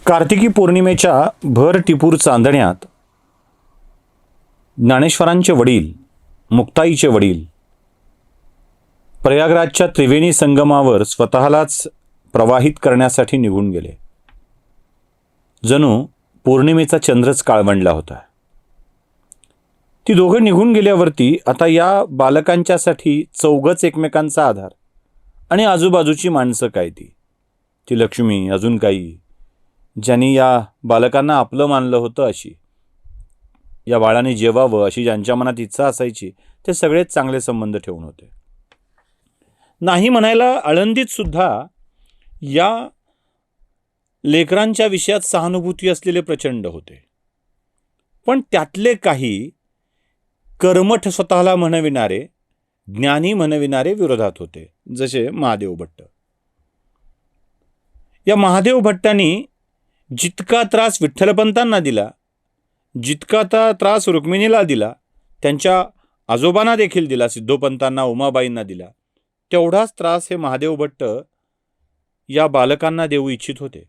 कार्तिकी पौर्णिमेच्या भर टिपूर चांदण्यात ज्ञानेश्वरांचे वडील, मुक्ताईचे वडील प्रयागराजच्या त्रिवेणी संगमावर स्वतःलाच प्रवाहित करण्यासाठी निघून गेले. जणू पौर्णिमेचा चंद्रच काळवंडला होता. ती दोघं निघून गेल्यावरती आता या बालकांच्यासाठी चौघच एकमेकांचा आधार आणि आजूबाजूची माणसं काय ती लक्ष्मी, अजून काही ज्यांनी या बालकांना आपलं मानलं होतं, अशी या बाळाने जेवावं अशी ज्यांच्या मनात इच्छा असायची, ते सगळेच चांगले संबंध ठेवून होते. नाही म्हणायला आळंदीत सुद्धा या लेकरांच्या विषयात सहानुभूती असलेले प्रचंड होते. पण त्यातले काही कर्मठ स्वतःला म्हणविणारे, ज्ञानी म्हणविणारे विरोधात होते, जसे महादेव भट्ट. या महादेव भट्टांनी जितका त्रास विठ्ठलपंतांना दिला, जितका त्रास रुक्मिणीला दिला, त्यांच्या आजोबांना देखील दिला, सिद्धोपंतांना, उमाबाईंना दिला, तेवढाच त्रास हे महादेव भट्ट या बालकांना देऊ इच्छित होते.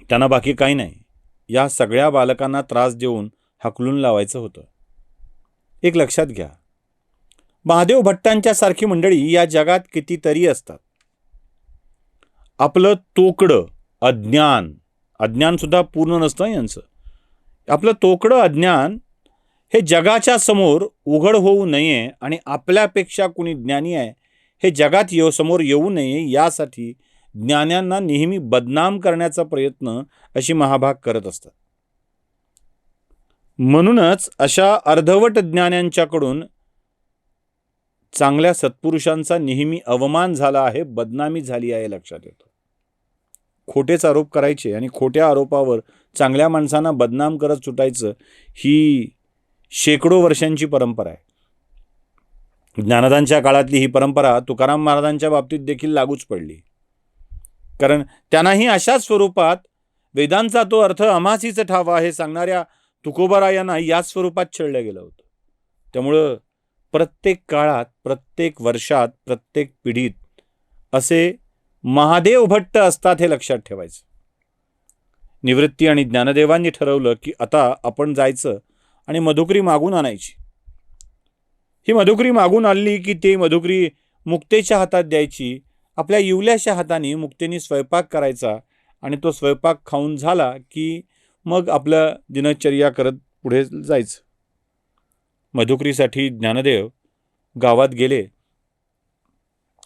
त्यांना बाकी काही नाही, या सगळ्या बालकांना त्रास देऊन हकलून लावायचं होतं. एक लक्षात घ्या, महादेव भट्टांच्या सारखी मंडळी या जगात कितीतरी असतात. आपलं तोकडं अज्ञान सुद्धा पूर्ण नसतं यांचं. आपलं तोकडं अज्ञान हे जगाच्या समोर उघड होऊ नये आणि आपल्यापेक्षा कुणी ज्ञानी आहे हे जगात समोर येऊ नये, यासाठी ज्ञान्यांना नेहमी बदनाम करण्याचा प्रयत्न अशी महाभाग करत असतात. म्हणूनच अशा अर्धवट ज्ञान्यांच्याकडून चांगल्या सत्पुरुषांचा नेहमी अवमान झाला आहे, बदनामी झाली आहे, लक्षात येतं. खोटेच आरोप करायचे आणि खोट्या आरोपावर चांगल्या माणसांना बदनाम करत सुटायचं, ही शेकडो वर्षांची परंपरा आहे. ज्ञानदांच्या काळातली ही परंपरा तुकाराम महाराजांच्या बाबतीत देखील लागूच पडली. कारण त्यांनाही अशाच स्वरूपात वेदांचा तो अर्थ आम्हासीच ठावा हे सांगणाऱ्या तुकोबारायांना याच स्वरूपात छळलं गेलं होतं. त्यामुळं प्रत्येक काळात, प्रत्येक वर्षात, प्रत्येक पिढीत असे महादेव भट्ट असतात, हे लक्षात ठेवायचं. निवृत्ती आणि ज्ञानदेवांनी ठरवलं की आता आपण जायचं आणि मधुकरी मागून आणायची. ही मधुकरी मागून आणली की ते मधुकरी मुक्तेच्या हातात द्यायची. आपल्या इवल्याशा हाताने मुक्तेने स्वयंपाक करायचा आणि तो स्वयंपाक खाऊन झाला की मग आपलं दिनचर्या करत पुढे जायचं. मधुकरीसाठी ज्ञानदेव गावात गेले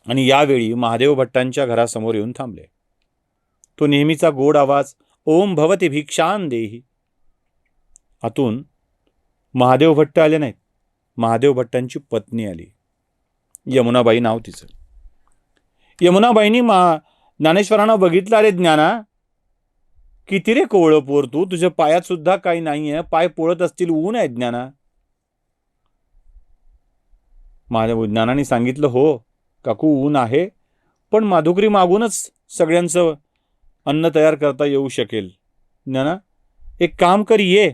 आणि यावेळी महादेव भट्टांच्या घरासमोर येऊन थांबले. तो नेहमीचा गोड आवाज, ओम भवती भिक्षान देही. आतून महादेव भट्ट आले नाहीत, महादेव भट्टांची पत्नी आली. यमुनाबाई नाव तिचं. यमुनाबाईंनी ज्ञानेश्वरांना बघितलं, अरे ज्ञाना, किती रे कोवळं पोर तू, तुझ्या पायात सुद्धा काही नाहीये, पाय पोळत असतील, ऊन आहे ज्ञाना. ज्ञानाने सांगितलं, हो काकू ऊन आहे, पण मधुकरी मागूनच सगळ्यांचं अन्न तयार करता येऊ शकेल. ज्ञाना, एक काम कर, ये,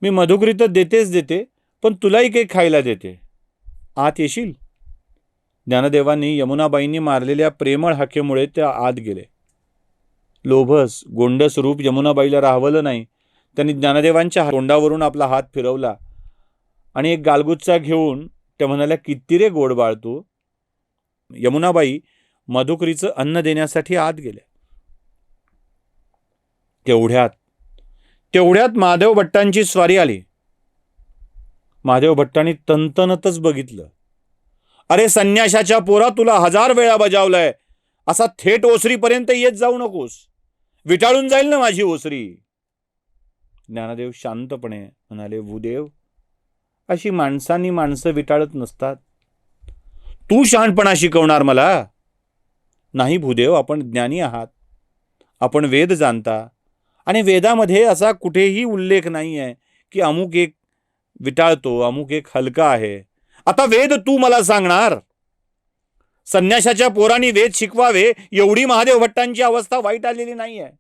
मी मधुकरी तर देतेच देते, पण तुलाही काही खायला देते, आत येशील. ज्ञानदेवांनी यमुनाबाईंनी मारलेल्या प्रेमळ हाकेमुळे त्या आत गेले. लोभस गोंडस रूप यमुनाबाईला राहवलं नाही. त्यांनी ज्ञानदेवांच्या तोंडावरून आपला हात फिरवला आणि एक गालगुच्चा घेऊन त्या म्हणाल्या, किती रे गोड बाळ तू. यमुनाबाई मधुकरीचं अन्न देण्यासाठी आत गेल्या. तेवढ्यात महादेव भट्टांची स्वारी आली. महादेव भट्टांनी तनतनतच बघितलं. अरे संन्याशाच्या पोरा, तुला 1000 वेळा बजावलंय, असा थेट ओसरीपर्यंत येत जाऊ नकोस, विटाळून जाईल ना माझी ओसरी. ज्ञानदेव शांतपणे म्हणाले, भूदेव, अशी माणसं विटाळत नसतात. तू शहाणपणा शिकवणार मला? नाही भूदेव, आपण ज्ञानी आहात, आपण वेद जाणता आणि वेदामध्ये असा कुठेही उल्लेख नाही आहे की अमुक एक विटाळतो, अमुक एक हलका आहे. आता वेद तू मला सांगणार? संन्याशाच्या पोरांनी वेद शिकवावे एवढी महादेव भट्टांची अवस्था वाईट आलेली नाही आहे.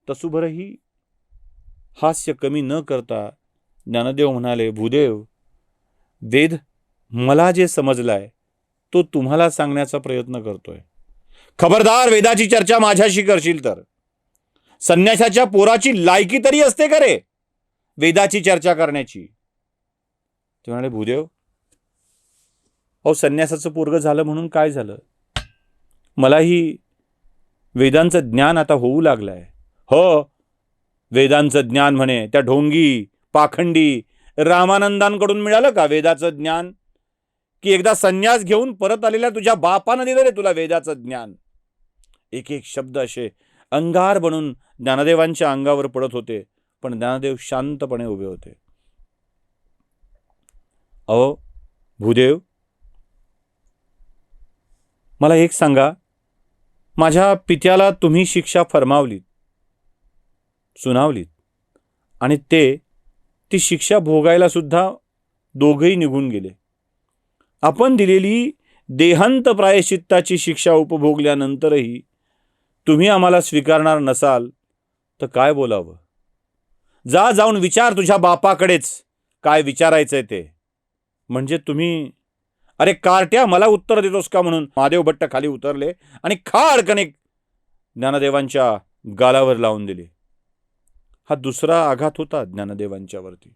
तसुभरही हास्य कमी न करता ज्ञानदेव म्हणाले, भूदेव, वेद मला जे समजलाय तो तुम्हाला सांगण्याचा प्रयत्न करतोय. खबरदार वेदाची चर्चा माझ्याशी करशील तर. संन्यासाच्या पोराची लायकी तरी असते का रे वेदाची चर्चा करण्याची? ते म्हणाले, भूदेव, अहो संन्यासाचं पोरग झालं म्हणून काय झालं? मलाही वेदांचं ज्ञान आता होऊ लागलंय. हो, वेदांचं ज्ञान म्हणे त्या ढोंगी पाखंडी रामानंदांकडून मिळालं का वेदाचं ज्ञान? की एकदा संन्यास घेऊन परत आलेल्या तुझ्या बापानं दिलं रे तुला वेदाचं ज्ञान? एक एक शब्द असे अंगार बनून ज्ञानदेवांच्या अंगावर पडत होते, पण ज्ञानदेव शांतपणे उभे होते. अहो भूदेव, मला एक सांगा, माझ्या पित्याला तुम्ही शिक्षा फरमावलीत, सुनावलीत, आणि ती शिक्षा भोगायला सुद्धा दोघेही निघून गेले. आपण दिलेली देहांत प्रायश्चित्ताची शिक्षा उपभोगल्यानंतरही तुम्ही आम्हाला स्वीकारणार नसाल तर काय बोलावं? जा, जाऊन विचार तुझ्या बापाकडेच काय विचारायचंय ते. म्हणजे तुम्ही, अरे कार्ट्या, मला उत्तर देतोस का म्हणून महादेव भट्ट खाली उतरले आणि खाडकने ज्ञानदेवांच्या गालावर लावून दिले. हा दुसरा आघात होता ज्ञानदेवांच्यावरती.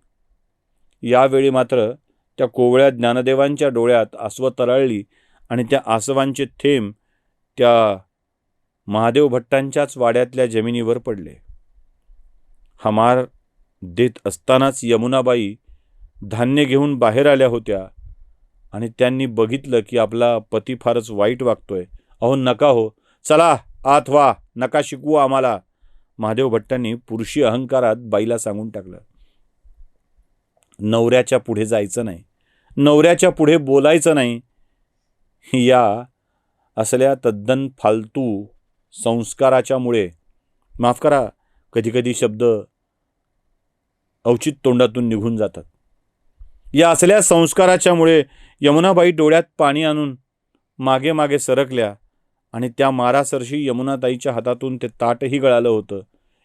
यावेळी मात्र त्या कोवळ्या ज्ञानदेवांच्या डोळ्यात आसवं तरळली आणि त्या आसवांचे थेंब त्या महादेव भट्टांच्याच वाड्यातल्या जमिनीवर पडले. हा मार देत असतानाच यमुनाबाई धान्य घेऊन बाहेर आल्या होत्या आणि त्यांनी बघितलं की आपला पती फारच वाईट वागतोय. अहो नका हो, चला आत व्हा, नका शिकवू आम्हाला. महादेव भट्टांनी पुरुषी अहंकारात बाईला सांगून टाकलं, नवऱ्याच्या पुढे जायचं नाही, नवऱ्याच्या पुढे बोलायचं नाही. या असल्या तद्दन फालतू संस्काराच्या मुळे, माफ करा, कधीकधी शब्द अवचित तोंडातून निघून जातात. या असल्या संस्काराच्या मुळे यमुनाबाई डोळ्यात पाणी आणून मागे मागे सरकल्या आणि त्या मारासरशी यमुनाताईच्या हातातून ते ताटही गळालं होतं.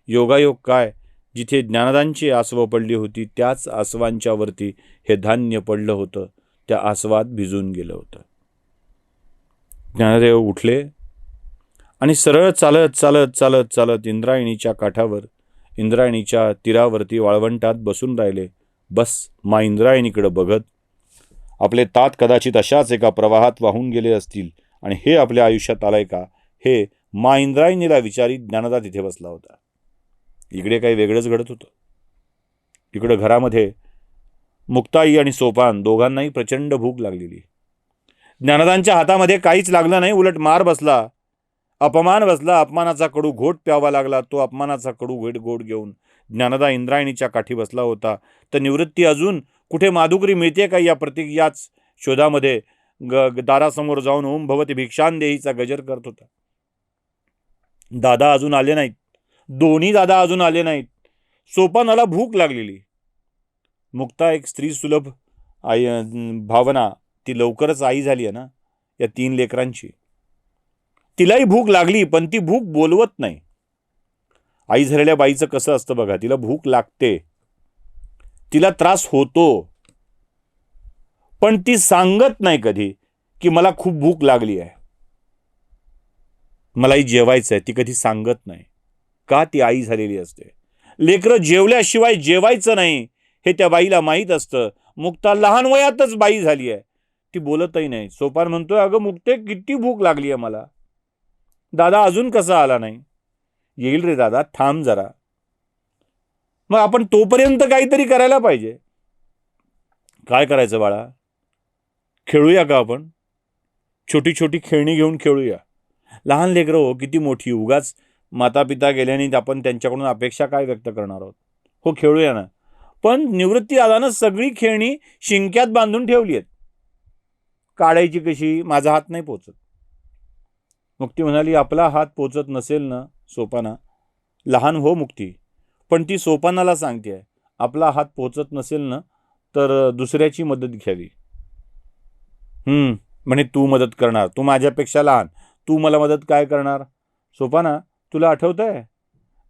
योगायोग काय, जिथे ज्ञानदांची आसवं पडली होती त्याच आसवांच्या वरती हे धान्य पडलं होतं, त्या आसवात भिजून गेलं होतं. ज्ञानदेव उठले आणि सरळ चालत चालत चालत चालत इंद्रायणीच्या काठावर, इंद्रायणीच्या तीरावरती वाळवंटात बसून राहिले. बस मा इंद्रायणीकडे बघत. आपले तात कदाचित अशाच एका प्रवाहात वाहून गेले असतील आणि हे आपल्या आयुष्यात आलंय का, हे मा इंद्रायणीला विचारी ज्ञानदा तिथे बसला होता. इकडे काही वेगळंच घडत होतं. इकडं घरामध्ये मुक्ताई आणि सोपान दोघांनाही प्रचंड भूक लागलेली. ज्ञानदांच्या हातामध्ये काहीच लागलं नाही, उलट मार बसला, अपमान बसला. अपमानाचा कडू घोट प्यावा लागला. तो अपमानाचा कडू घोट घेऊन ज्ञानदा इंद्रायणीच्या काठी बसला होता. तर निवृत्ती अजून कुठे माधुकरी मिळते का याच शोधामध्ये दारासमोर जाऊन ओम भवती भिक्षांदेहीचा गजर करत होता. दादा अजून आले नाहीत, दोन्ही दादा अजून आले नाहीत. सोपानाला भूक लागलेली. मुक्ता एक स्त्री सुलभ आई भावना, ती लवकरच आई झाली आहे ना या 3 लेकरांची. तिलाही भूक लागली, पण ती भूक बोलवत नाही. आई झालेल्या बाईचं कसं असतं बघा, तिला भूक लागते, तिला त्रास होतो, पण ती सांगत नाही कधी की मला खूप भूक लागली आहे, मलाही जेवायचं आहे. ती कधी सांगत नाही. का? ती आई झालेली असते. लेकरं जेवल्याशिवाय जेवायचं नाही हे त्या बाईला माहीत असतं. मुक्ता लहान वयातच बाई झाली आहे, ती बोलतही नाही. सोपान म्हणतोय, अगं मुक्ते, किती भूक लागली आहे मला, दादा अजून कसा आला नाही? येईल रे दादा, थांब जरा. मग आपण तोपर्यंत काहीतरी करायला पाहिजे. काय करायचं बाळा? खेळूया का आपण? छोटी छोटी खेळणी घेऊन खेळूया. लहान लेकरं हो, किती मोठी, उगाच माता पिता गेल्याने आपण त्यांच्याकडून अपेक्षा काय व्यक्त करणार आहोत? हो खेळूया ना. पण निवृत्ती दादानं सगळी खेळणी शिंक्यात बांधून ठेवली आहेत. काढायची कशी? माझा हात नाही पोचत. मुक्ती म्हणाली, आपला हात पोचत नसेल ना सोपाना, लहान हो मुक्ती, पण ती सोपानाला सांगते, आपला हात पोचत नसेल ना तर दुसऱ्याची मदत घ्यावी. म्हणे तू मदत करणार, तू माझ्यापेक्षा लहान, तू मला मदत काय करणार? सोपाना, तुला आठवतंय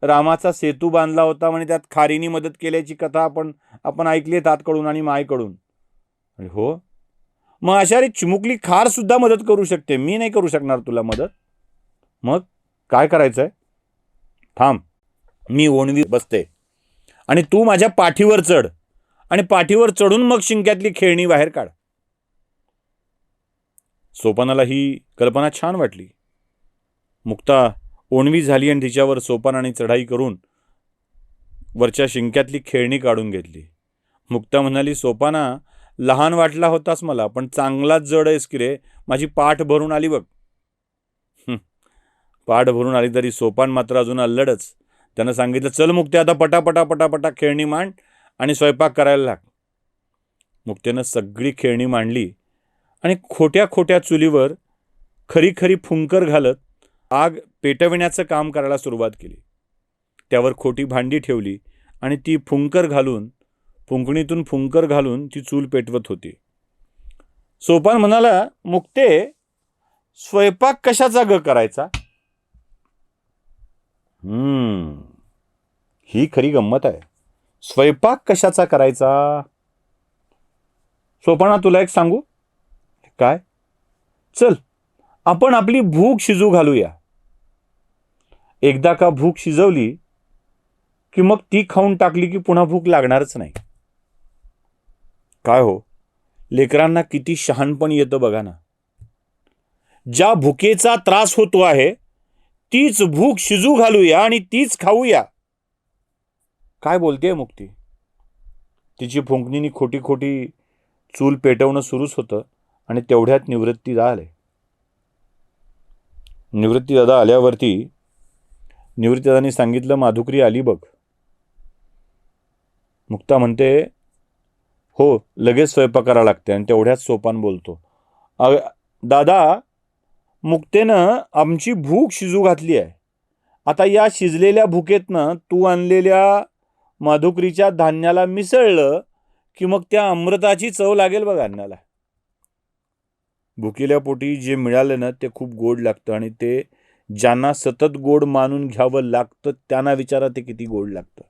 रामाचा सेतू बांधला होता म्हणे, त्यात खारीनी मदत केल्याची कथा आपण ऐकली आहे तातकडून आणि मायकडून. हो, मग अशा रे चिमुकली खार सुद्धा मदत करू शकते, मी नाही करू शकणार तुला मदत? मग काय करायचंय? थांब, मी ओणवी बसते आणि तू माझ्या पाठीवर चढ आणि पाठीवर चढून मग शिंक्यातली खेळणी बाहेर काढ. सोपानाला ही कल्पना छान वाटली. मुक्ता ओणवी झाली आणि तिच्यावर सोपानाने चढाई करून वरच्या शिंक्यातली खेळणी काढून घेतली. मुक्ता म्हणाली, सोपाना, लहान वाटला होतास मला, पण चांगलाच जड आहेस की रे. माझी पाठ भरून आली बघ. पाठ भरून आली तरी सोपान मात्र अजून अल्लडच. त्यानं सांगितलं, चल मुक्ते, आता पटापटा पटापटा खेळणी मांड आणि स्वयंपाक करायला लाग. मुक्तेनं सगळी खेळणी मांडली आणि खोट्या खोट्या चुलीवर खरी खरी फुंकर घालत आग पेटविण्याचं काम करायला सुरुवात केली. त्यावर खोटी भांडी ठेवली आणि ती फुंकणीतून फुंकर घालून ती चूल पेटवत होती. सोपान म्हणाला, मुक्ते, स्वयंपाक कशाचा ग करायचा? ही खरी गंमत आहे. स्वयंपाक कशाचा करायचा? सोपाना, तुला एक सांगू? काय? चल, आपण आपली भूक शिजू घालूया. एकदा का भूक शिजवली की मग ती खाऊन टाकली की पुन्हा भूक लागणारच नाही. काय हो, लेकरांना किती शहाणपण येतं बघा ना. ज्या भुकेचा त्रास होतो आहे तीच भूक शिजू घालूया आणि तीच खाऊया. काय बोलतेय मुक्ती? तिची फुंकणीनी खोटी खोटी चूल पेटवणं सुरूच होतं आणि तेवढ्यात निवृत्ती दादा आल्यावरती निवृत्ती दादांनी सांगितलं, माधुकरी आली बघ. मुक्ता म्हणते, हो, लगेच स्वयंपाक करायला लागते. आणि तेवढ्याच सोपान बोलतो, दादा, मुक्तेनं आमची भूक शिजू घातली आहे. आता या शिजलेल्या भुकेतनं तू आणलेल्या माधुकरीच्या धान्याला मिसळलं की मग त्या अमृताची चव लागेल बघ अन्नाला. भुकेल्या पोटी जे मिळालं ना ते खूप गोड लागतं आणि ते ज्यांना सतत गोड मानून घ्यावं लागतं त्यांना विचारा ते किती गोड लागतं.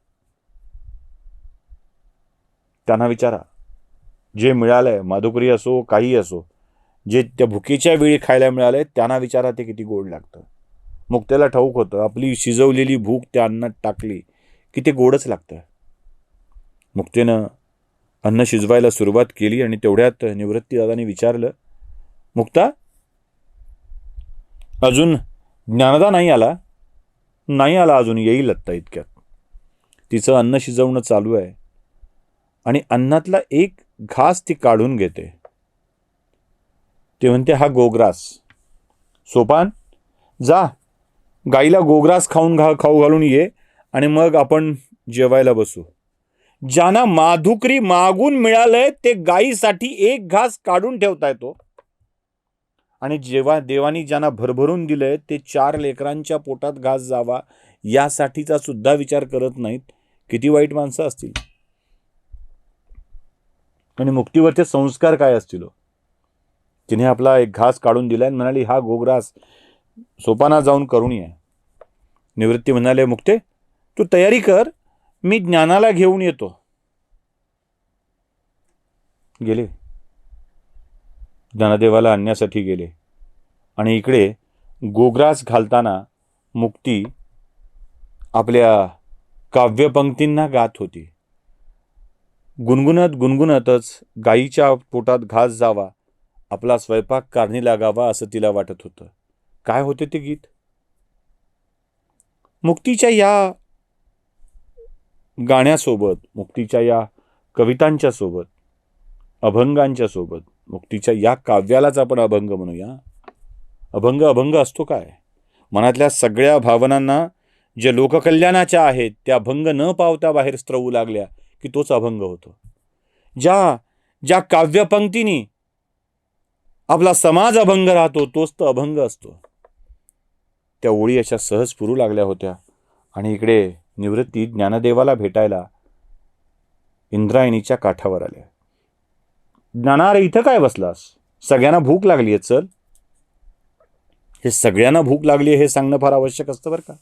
त्यांना विचारा, जे मिळालंय, माधुकरी असो काही असो, जे त्या भुकेच्या वेळी खायला मिळालंय त्यांना विचारा ते किती गोड लागतं. मुक्तेला ठाऊक होतं, आपली शिजवलेली भूक त्या अन्नात टाकली की ते गोडच लागतं. मुक्तेनं अन्न शिजवायला सुरुवात केली आणि तेवढ्यात निवृत्ती दादाने विचारलं, मुक्ता, अजून ज्ञानदा नाही आला? नाही आला अजून, येईल आत्ता इतक्यात. तिचं अन्न शिजवणं चालू आहे आणि अन्नातला एक घास ती काढून घेते. ते म्हणते, हा गोग्रास. सोपान, जा गाईला गोग्रास खाऊ घालून ये आणि मग आपण जेवायला बसू. ज्यांना माधुकरी मागून मिळालंय ते गाईसाठी एक घास काढून ठेवता येतो आणि जेव्हा देवानी ज्यांना भरभरून दिलंय ते 4 लेकरांच्या पोटात घास जावा यासाठीचा सुद्धा विचार करत नाहीत. किती वाईट माणसं असतील. आणि मुक्तीवरचे संस्कार काय असतील? तिने आपला एक घास काढून दिलाय आणि म्हणाली, हा गोग्रास सोपाना जाऊन करून ये. निवृत्ती म्हणाले, मुक्ते, तू तयारी कर, मी ज्ञानाला घेऊन येतो. गेले, ज्ञानदेवाला आणण्यासाठी गेले आणि इकडे गोग्रास घालताना मुक्ती आपल्या काव्यपंक्तींना गात होती. गुणगुणतच गाईच्या पोटात घास जावा, आपला स्वयंपाक कारणी लागावा असं तिला वाटत होतं. काय होते ते गीत? मुक्तीच्या या गाण्यासोबत, मुक्तीच्या या कवितांच्या सोबत, अभंगांच्या सोबत, मुक्तीच्या या काव्यालाच आपण अभंग म्हणूया. अभंग असतो काय? मनातल्या सगळ्या भावनांना जे लोककल्याणाच्या आहेत त्या अभंग न पावता बाहेर स्त्रवू लागल्या की तोच अभंग होतो. ज्या काव्यपंक्तीनी आपला समाज अभंग राहतो तोच तो अभंग असतो. त्या ओळी अशा सहज पुरू लागल्या होत्या आणि इकडे निवृत्ती ज्ञानदेवाला भेटायला इंद्रायणीच्या काठावर आल्या. ज्ञानारे, इथं काय बसलास? सगळ्यांना भूक लागली आहे, चल. हे सगळ्यांना भूक लागली हे सांगणं फार आवश्यक असतं बरं का.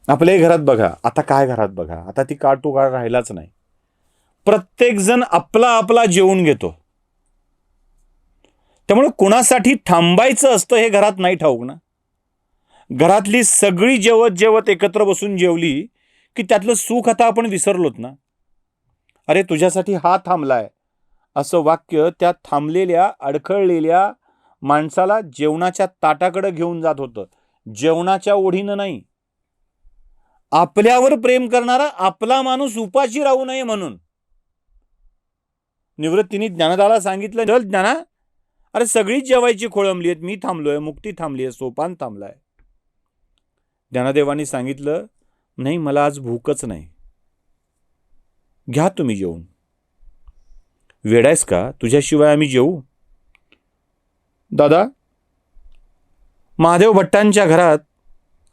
आपल्याही घरात बघा, आता काय घरात बघा, आता ती काळ तो काळ राहिलाच नाही. प्रत्येक जण आपला जेवून घेतो. त्यामुळे कुणासाठी थांबायचं असतं हे घरात नाही ठाऊक ना. घरातली सगळी जेवत जेवत एकत्र बसून जेवली की त्यातलं सुख आता आपण विसरलोत ना. अरे तुझ्यासाठी हा थांबलाय असं वाक्य त्या थांबलेल्या अडखळलेल्या माणसाला जेवणाच्या ताटाकडे घेऊन जात होतं, जेवणाच्या ओढीनं नाही. आपल्यावर प्रेम करणारा आपला माणूस उपाशी राहू नये म्हणून. निवृत्तीने ज्ञानदाला सांगितलं, चल ज्ञाना, अरे सगळीच जेवायची खोळंबली आहेत, मी थांबलोय, मुक्ती थांबली आहे, सोपान थांबलाय. ज्ञानदेवानी सांगितलं, नाही मला आज भूकच नाही, घ्या तुम्ही जेवून. वेडायस का, तुझ्याशिवाय आम्ही जेवू? दादा, महादेव भट्टांच्या घरात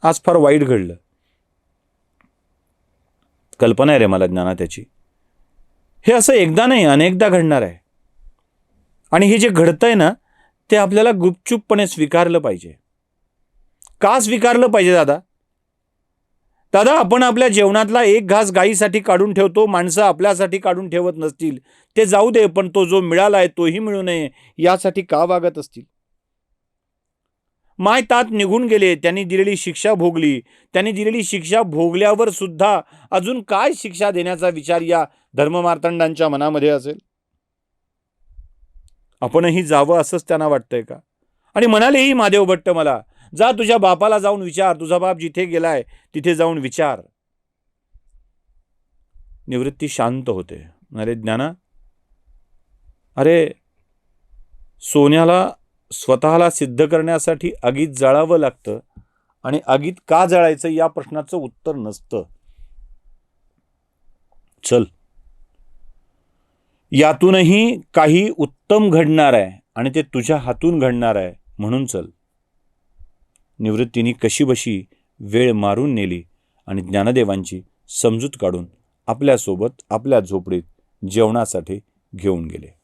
आज फार वाईट घडलं. कल्पना आहे रे मला ज्ञाना त्याची. हे असं एकदा नाही अनेकदा घडणार आहे. आणि हे जे घडतंय ना ते आपल्याला गुपचूपपणे स्वीकारलं पाहिजे. का स्वीकारलं पाहिजे दादा? दादा, आपण आपल्या जेवणातला एक घास गायीसाठी काढून ठेवतो, माणसं आपल्यासाठी काढून ठेवत नसतील, ते जाऊ दे, पण तो जो मिळालाय तोही मिळू नये यासाठी का वागत असतील? माय तात निघून गेले, त्यांनी दिलेली शिक्षा भोगली. त्यांनी दिलेली शिक्षा भोगल्यावर सुद्धा अजून काय शिक्षा देण्याचा विचार या धर्ममार्तंडांच्या मनामध्ये असेल? आपणही जावं असंच त्यांना वाटतंय का? आणि म्हणालेही महादेव भट्ट मला, जा तुझ्या बापाला जाऊन विचार, तुझा बाप जिथे गेलाय तिथे जाऊन विचार. निवृत्ती शांत होते. अरे ज्ञाना, अरे सोन्याला स्वतःला सिद्ध करण्यासाठी आगीत जाळावं लागतं आणि आगीत का जाळायचं या प्रश्नाचं उत्तर नसतं. चल, यातूनही काही उत्तम घडणार आहे आणि ते तुझ्या हातून घडणार आहे, म्हणून चल. निवृत्तीने कशीबशी वेळ मारून नेली आणि ज्ञानदेवांची समजूत काढून आपल्यासोबत आपल्या झोपडीत जेवणासाठी घेऊन गेले.